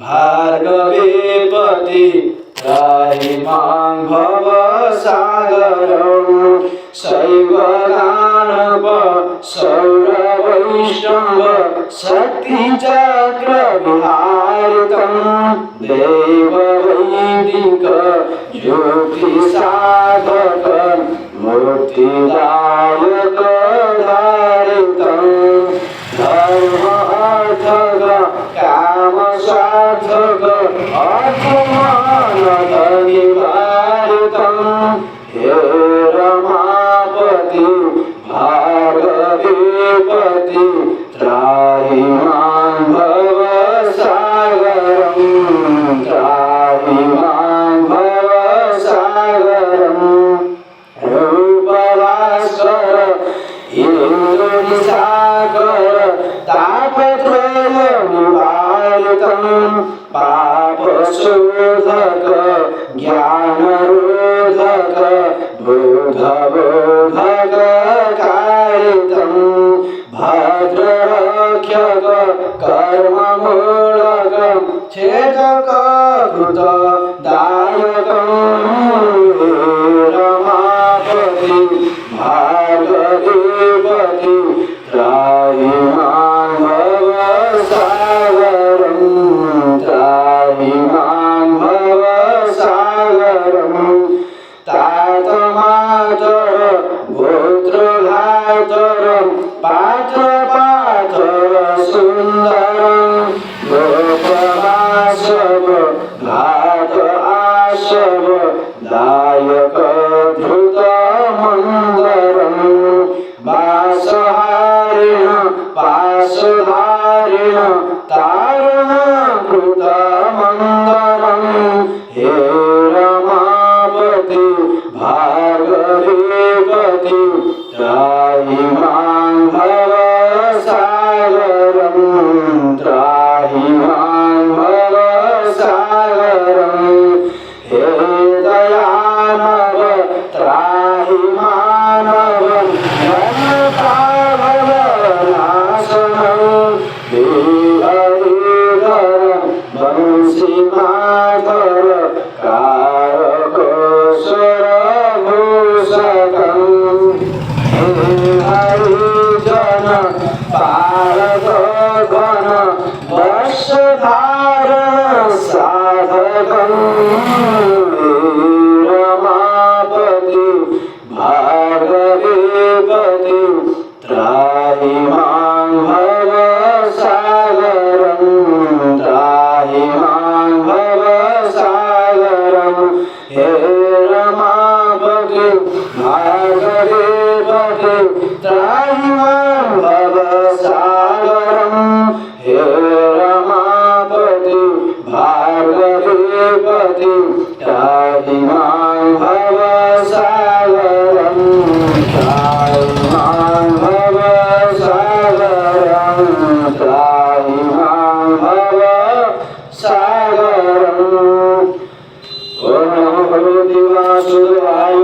भार्गवे पति त्राहि मां भवसागरं शैवदानव सौरवैष्णव शक्तिचक्रविहारितं देववैदिक ज्योतिसाधक मूर्तिदायक धारितं धर्म अर्थ काम साधक अर्थमानधनिवारितं हे रमापति भार्गवीपति त्राहि मां भवसागरं त्राहि मां भवसागरं रूपभास्कर इंद्रनिशाकर तापत्रयनिवारितं पापशोधक ज्ञानरोधक बोधबोधक कारितं भद्ररक्षक कर्ममूलक छेदक कृतदायकं रमापति भार्गवीपति त्राहि मां भवसागरं त्राहि मां भवसागरं तातमातर गोत्रघातर पात्रपातर सुन्दरं लोकनाशक घात आशव दायक धृतमन्दरं वासहारिण पाशधारिण तारणकृतमन्दरं हे रमापति भार्गवीपति त्राहि मां भवसागरं त्राहि मां भवसागरं हे दयानव त्राहि मानवं धनपावनाशनं हे हरिधर वंशीमाधर कारकोशरभूषकं हे हरिजन पारदघन वर्षधारण साधकं हे रमापति भार्गवीपति त्राहि मां भवसागरं त्राहि मां भवसागरं हे रमापति भार्गवीपति त्राहि मां भवसागरं हे रमापति भार्गवीपति त्राहि मां भवसागरं त्राहि मां भवसागरं त्राहि मां भवसागरं। ॐ नमो भगवते वासुदेवाय।